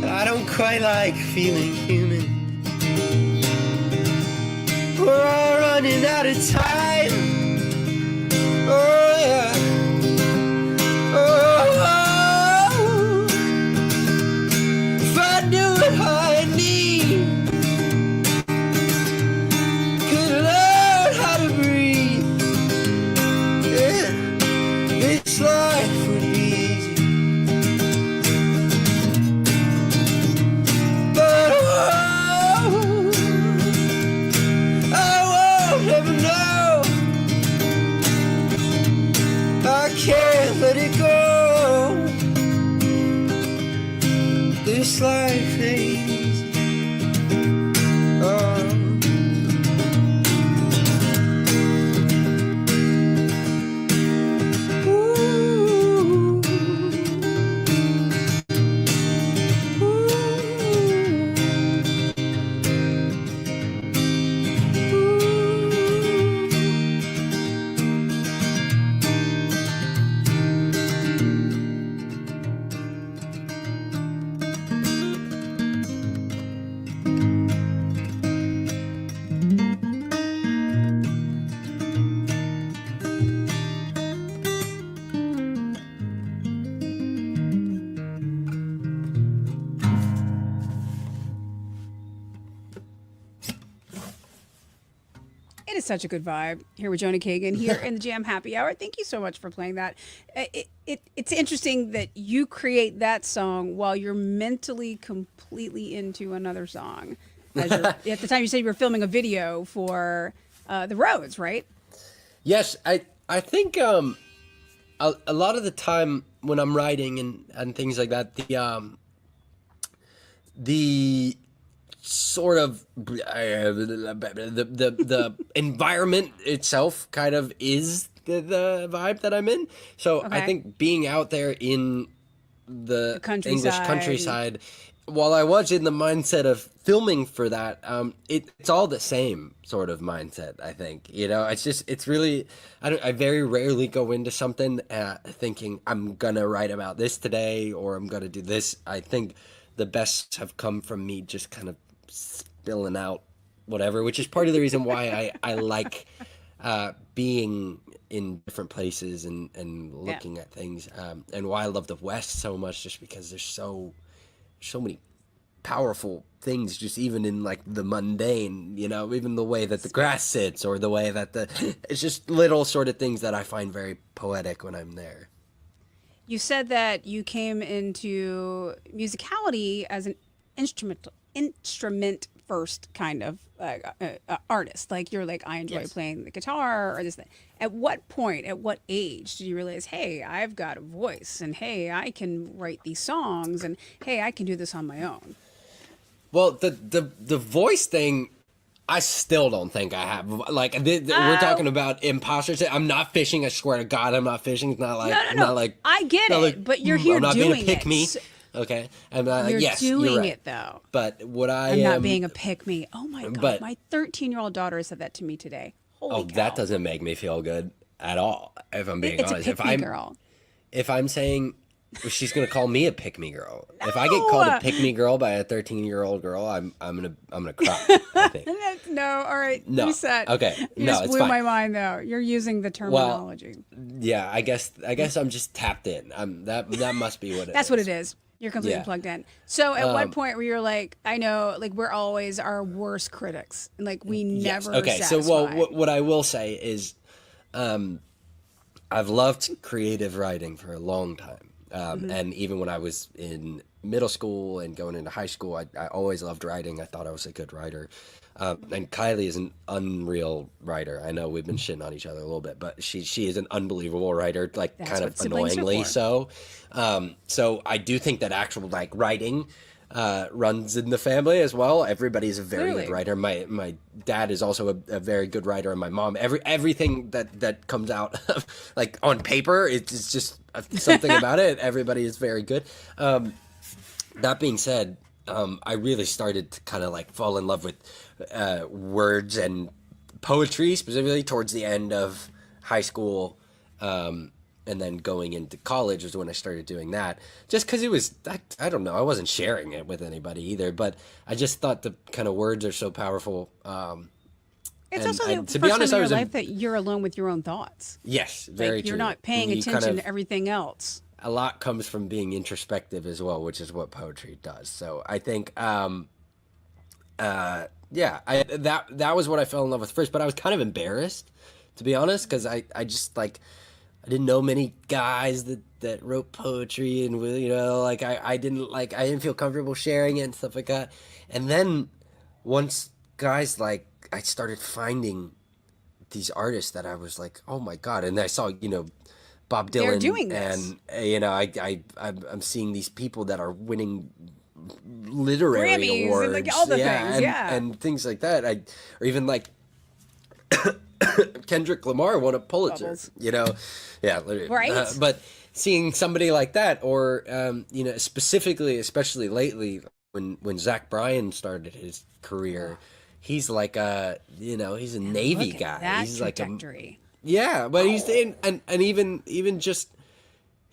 I don't quite like feeling human. We're all running out of time. Oh yeah. Oh, if I knew what I need, could learn how to breathe, yeah, this life would be easy. But oh, I won't ever know. I can't let it go. This life ain't easy. Oh. Ooh. It is such a good vibe here with Jonah Kagen here in the Jam Happy Hour. Thank you so much for playing that. It's interesting that you create that song while you're mentally completely into another song. As at the time you said you were filming a video for The Roads, right? Yes, I think a lot of the time when I'm writing and things like that, the sort of the environment itself kind of is the vibe that I'm in. So I think being out there in the English countryside, while I was in the mindset of filming for that, it's all the same sort of mindset, I think. You know, it's really, I very rarely go into something thinking I'm gonna write about this today or I'm gonna do this. I think the best have come from me just kind of spilling out whatever, which is part of the reason why I like being in different places and looking at things, and why I love the West so much, just because there's so many powerful things, just even in like the mundane, you know, even the way that the grass sits or the way that it's just little sort of things that I find very poetic when I'm there. You said that you came into musicality as an instrument first kind of artist. Like you're like, I enjoy playing the guitar or this thing. At what point, at what age did you realize, hey, I've got a voice, and hey, I can write these songs, and hey, I can do this on my own? Well, the voice thing, I still don't think I have. Like we're talking about imposters. I'm not fishing. I swear to God, I'm not fishing. It's not like No. Not like I get it, like, but you're here I'm not doing being a pick it. me. Okay, I'm not, You're yes, doing you're right. it though. But what I'm not being a pick me. Oh my God, my 13-year-old daughter said that to me today. Holy cow. That doesn't make me feel good at all. If I'm being honest, it's a pick me girl. If I'm saying she's gonna call me a pick me girl, if I get called a pick me girl by a 13-year-old girl, I'm gonna cry. I think. No, all right. No. Reset. Okay. You No, just it's blew fine. my mind though. You're using the terminology. Yeah, I guess I'm just tapped in. That must be what it is. That's what it is. You're completely plugged in. So at what point were you like, I know, like we're always our worst critics. Like we never Okay, satisfy. so what I will say is I've loved creative writing for a long time. And even when I was in middle school and going into high school, I always loved writing. I thought I was a good writer. And Kylie is an unreal writer. I know we've been shitting on each other a little bit, but she is an unbelievable writer, like That's kind what of siblings are annoyingly for. so. So I do think that actual like writing runs in the family as well. Everybody's a very Clearly. good writer. My dad is also a very good writer, and my mom. Everything that comes out like on paper, it's just something about it. Everybody is very good. That being said, I really started to kind of like fall in love with words and poetry, specifically towards the end of high school. And then going into college was when I started doing that. Just because it was, I don't know, I wasn't sharing it with anybody either, but I just thought the kind of words are so powerful. It's And also the to be first honest, time I in was your a- life that you're alone with your own thoughts. Yes, very Like, true. you're not paying You attention kind of- to everything else. a lot comes from being introspective as well, which is what poetry does. So I think, yeah, that was what I fell in love with first. But I was kind of embarrassed, to be honest, because I just like I didn't know many guys that wrote poetry, and like I didn't feel comfortable sharing it and stuff like that. And then once guys like I started finding these artists that I was like, oh my god, and I saw Bob Dylan, They're doing this. and I'm seeing these people that are winning literary Grammys awards, and, like, all the things, yeah. and things like that. Or even like Kendrick Lamar won a Pulitzer, Bubbles. yeah, literally. Right. But seeing somebody like that, or specifically, especially lately, when Zach Bryan started his career, he's like he's a Navy Look at guy. that He's like trajectory. yeah, but he's in, and even just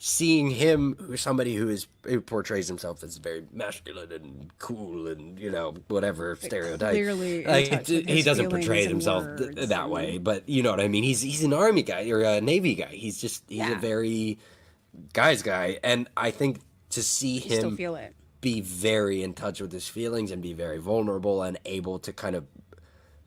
seeing him, who's somebody who portrays himself as very masculine and cool and whatever stereotype. Clearly in like touch with he his doesn't feelings portray and himself words that and- way, but you know what I mean. He's an army guy or a Navy guy. He's Yeah. a very guy's guy, and I think to see You still him feel it. be very in touch with his feelings and be very vulnerable and able to kind of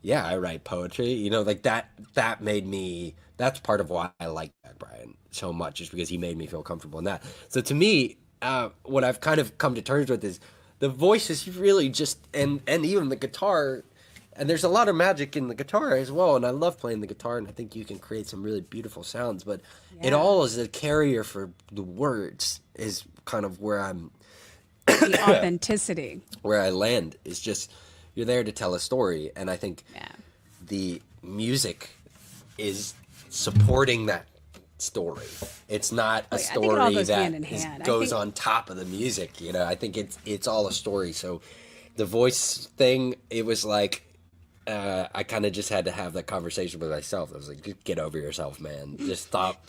I write poetry, like that made me, that's part of why I like Zach Bryan so much, is because he made me feel comfortable in that. So to me, what I've kind of come to terms with is the voice is really just, and even the guitar, and there's a lot of magic in the guitar as well, and I love playing the guitar, and I think you can create some really beautiful sounds, but it Yeah. all is a carrier for the words is kind of where The authenticity. where I land, is just, you're there to tell a story, and I think Yeah. the music is supporting that story. It's not a I think it all story goes that hand in hand. I goes think- on top of the music. I think it's all a story. So the voice thing, it was like I kind of just had to have that conversation with myself. I was like, just get over yourself, man. Just stop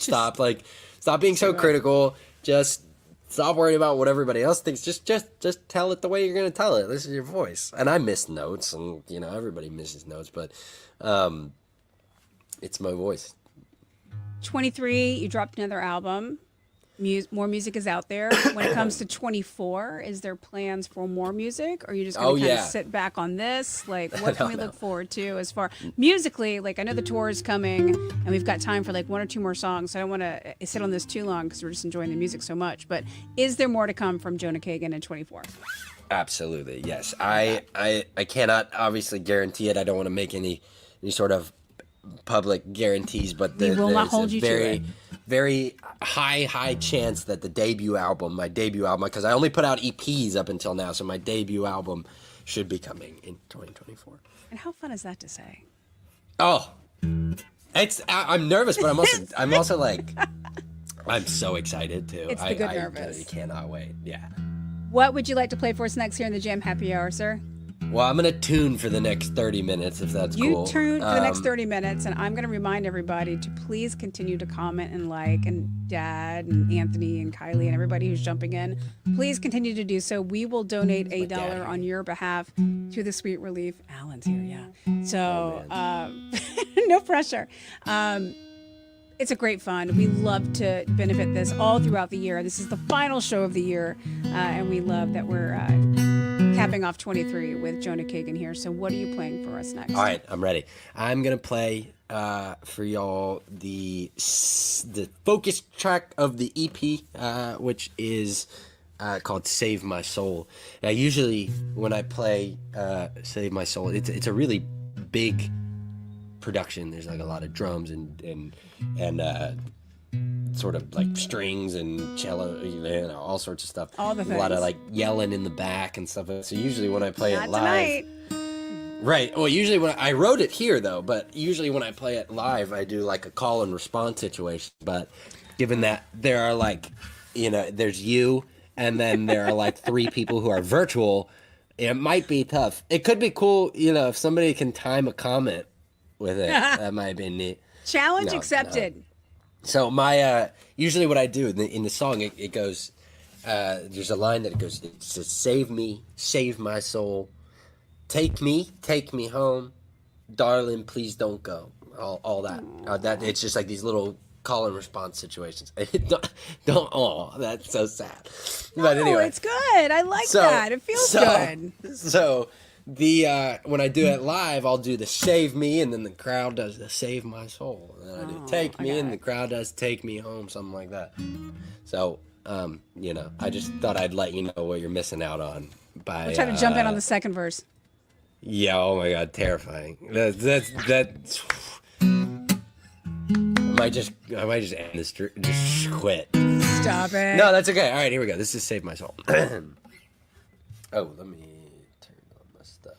being so critical. Just stop worrying about what everybody else thinks. Just tell it the way you're gonna tell it. This is your voice. And I miss notes, and everybody misses notes, but it's my voice. 23, you dropped another album. More music is out there. When it comes to 24, is there plans for more music, or are you just going to kind of sit back on this? Like, what can we look forward to as far musically? Like, I know the tour is coming, and we've got time for like one or two more songs. So I don't want to sit on this too long because we're just enjoying the music so much. But is there more to come from Jonah Kagen in 24? Absolutely, yes. I cannot obviously guarantee it. I don't want to make any sort of public guarantees, but We will not there's hold a you to very, it. very high chance that my debut album, because I only put out EPs up until now, so my debut album should be coming in 2024. And how fun is that to say? Oh, I'm nervous, but I'm also like, I'm so excited too. It's the good I nervous. really cannot wait. Yeah. What would you like to play for us next here in the Jam Happy Hour, sir? Well, I'm gonna tune for the next 30 minutes if that's You cool. tune for the next 30 minutes, and I'm going to remind everybody to please continue to comment and like, and Dad and Anthony and Kylie and everybody who's jumping in. Please continue to do so. We will donate $1 dad. on your behalf to the Sweet Relief. Alan's here, yeah. So, no pressure. It's a great fund. We love to benefit this all throughout the year. This is the final show of the year, and we love that we're capping off 23 with Jonah Kagen here. So what are you playing for us next? All right, I'm ready. I'm gonna play for y'all the focus track of the EP, which is called "Save My Soul." Now, usually when I play "Save My Soul," it's a really big production. There's like a lot of drums and sort of like strings and cello, you know, all sorts of stuff. All the A lot of things. like yelling in the back and stuff. So usually when I play Not it live, tonight. right? Well, usually when I wrote it here though, but usually when I play it live, I do like a call and response situation. But given that there are like, you know, there's you, and then there are like 3 people who are virtual, it might be tough. It could be cool, you know, if somebody can time a comment with it. That might be neat. Challenge No, accepted. So my usually what I do in the song, it goes. There's a line that it goes. It says, "Save me, save my soul, take me home, darling, please don't go." All that. That it's just like these little call and response situations. don't. Oh, that's so sad. But Oh, anyway, it's good. I like that. It feels good. So the when I do it live, I'll do the "Save Me," and then the crowd does the "Save My Soul," and then I do "Take Me," and the crowd does "Take Me Home," something like that. So you know, I just thought I'd let you know what you're missing out on by. We're trying to jump in on the second verse. Yeah. Oh my God, terrifying. That's. I might just end this. Just quit. Stop it. No, that's okay. All right, here we go. This is "Save My Soul." Oh, let me turn on my stuff.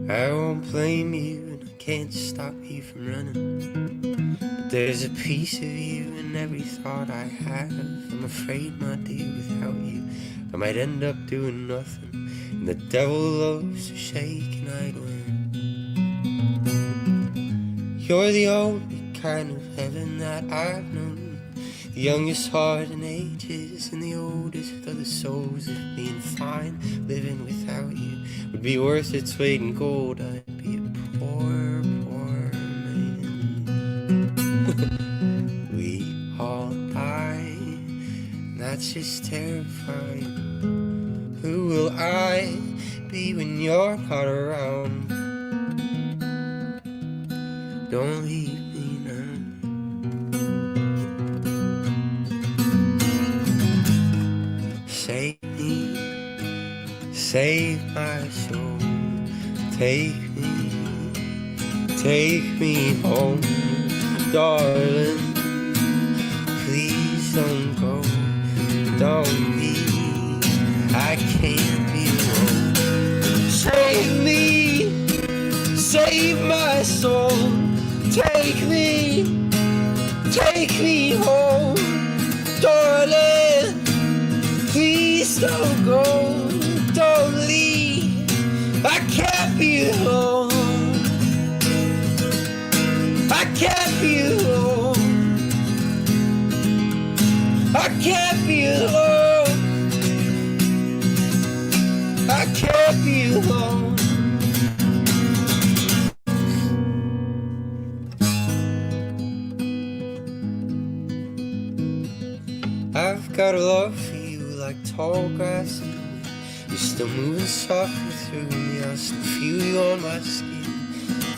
I won't blame you, and I can't stop you from running. But there's a piece of you in every thought I have. I'm afraid, my dear, without you, I might end up doing nothing. And the devil loves to shake, and I'd win. You're the only kind of heaven that I've known. The youngest heart in ages, and the oldest of the souls of being fine. Living without you would be worth its weight in gold. I'd be a poor, poor man. We all die, and that's just terrifying. Who will I be when you're not around? Don't leave me now. Save me, save my soul. Take me home, darling. Please don't go, don't leave. I can't be alone. Save me, save my soul. Take me home, darling. Please don't go, don't leave. I can't be alone. I can't be alone. I can't be alone. I can't be alone. I've got a love for you like tall grass. You're still moving softly through me. I still feel you on my skin.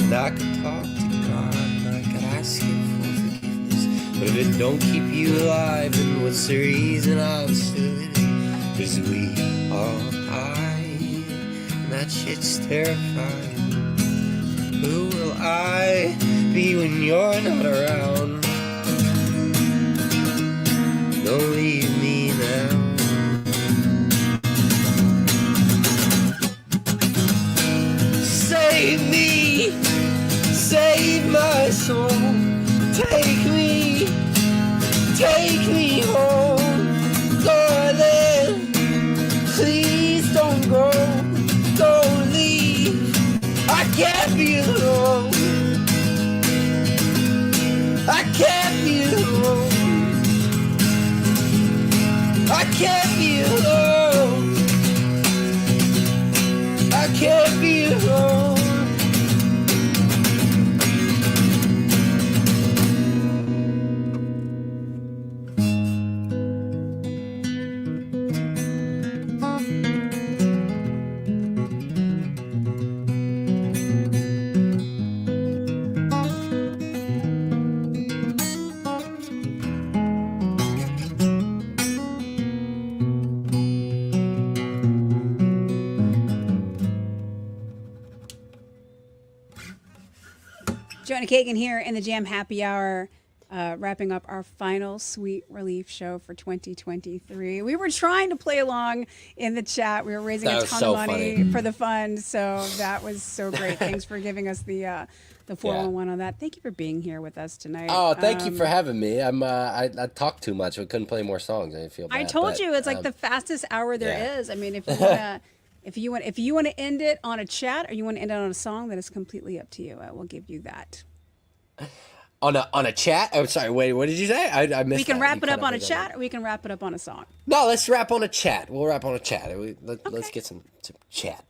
And I could talk to God, and I could ask Him for forgiveness. But if it don't keep you alive, then what's the reason I'm still living? 'Cause we all die, and that shit's terrifying. Who will I be when you're not around? Don't leave me now. Save me, save my soul. Take me home, darling. Please don't go, don't leave. I can't be alone. I can't be alone. I can't be alone. I can't be alone. Jonah Kagen here in the Jam Happy Hour, wrapping up our final Sweet Relief show for 2023. We were trying to play along in the chat. We were raising a ton of money for the fund, so that was so great. Thanks for giving us the 411 on that. Thank you for being here with us tonight. Oh, thank you for having me. I talked too much. We couldn't play more songs. I feel bad. I told you it's like the fastest hour there is. I mean, if you want to end it on a chat or you want to end it on a song, that is completely up to you. I will give you that. On a chat? Oh, sorry. Wait, what did you say? I missed. We can that. wrap it up on a chat, or we can wrap it up on a song. No, let's wrap on a chat. We'll wrap on a chat. Let's get some chat.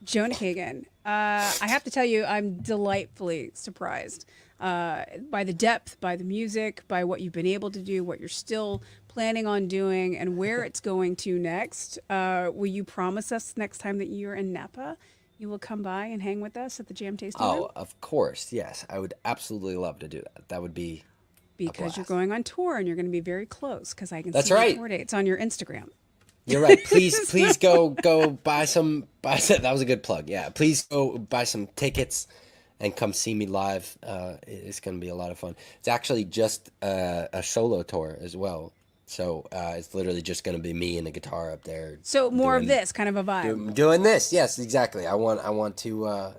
Jonah Kagen, I have to tell you, I'm delightfully surprised by the depth, by the music, by what you've been able to do, what you're still planning on doing, and where it's going to next. Will you promise us next time that you're in Napa, you will come by and hang with us at the Jam Tasting Room? Oh, of course. Yes. I would absolutely love to do that. That would be because you're going on tour and you're going to be very close because I can That's see right. the tour dates on your Instagram. You're right. Please go buy some. That was a good plug. Yeah. Please go buy some tickets and come see me live. It's going to be a lot of fun. It's actually just a solo tour as well. So it's literally just going to be me and the guitar up there. So more of this kind of a vibe. Doing this. Yes, exactly. I want to,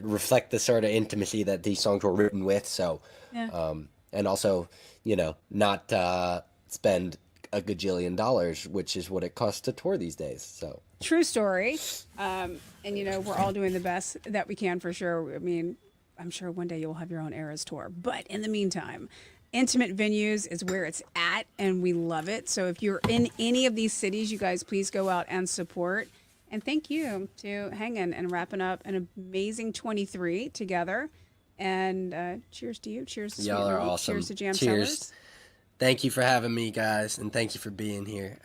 reflect the sort of intimacy that these songs were written with. So, and also, not spend a gajillion dollars, which is what it costs to tour these days. So true story. And we're all doing the best that we can for sure. I mean, I'm sure one day you'll have your own Eras tour, but in the meantime, intimate venues is where it's at, and we love it. So if you're in any of these cities, you guys please go out and support. And thank you to hanging and wrapping up an amazing 23 together. And cheers to you. Cheers to Sweet Y'all are Relief. awesome. Cheers to Jam Cheers. Sellers. Thank you for having me, guys, and thank you for being here.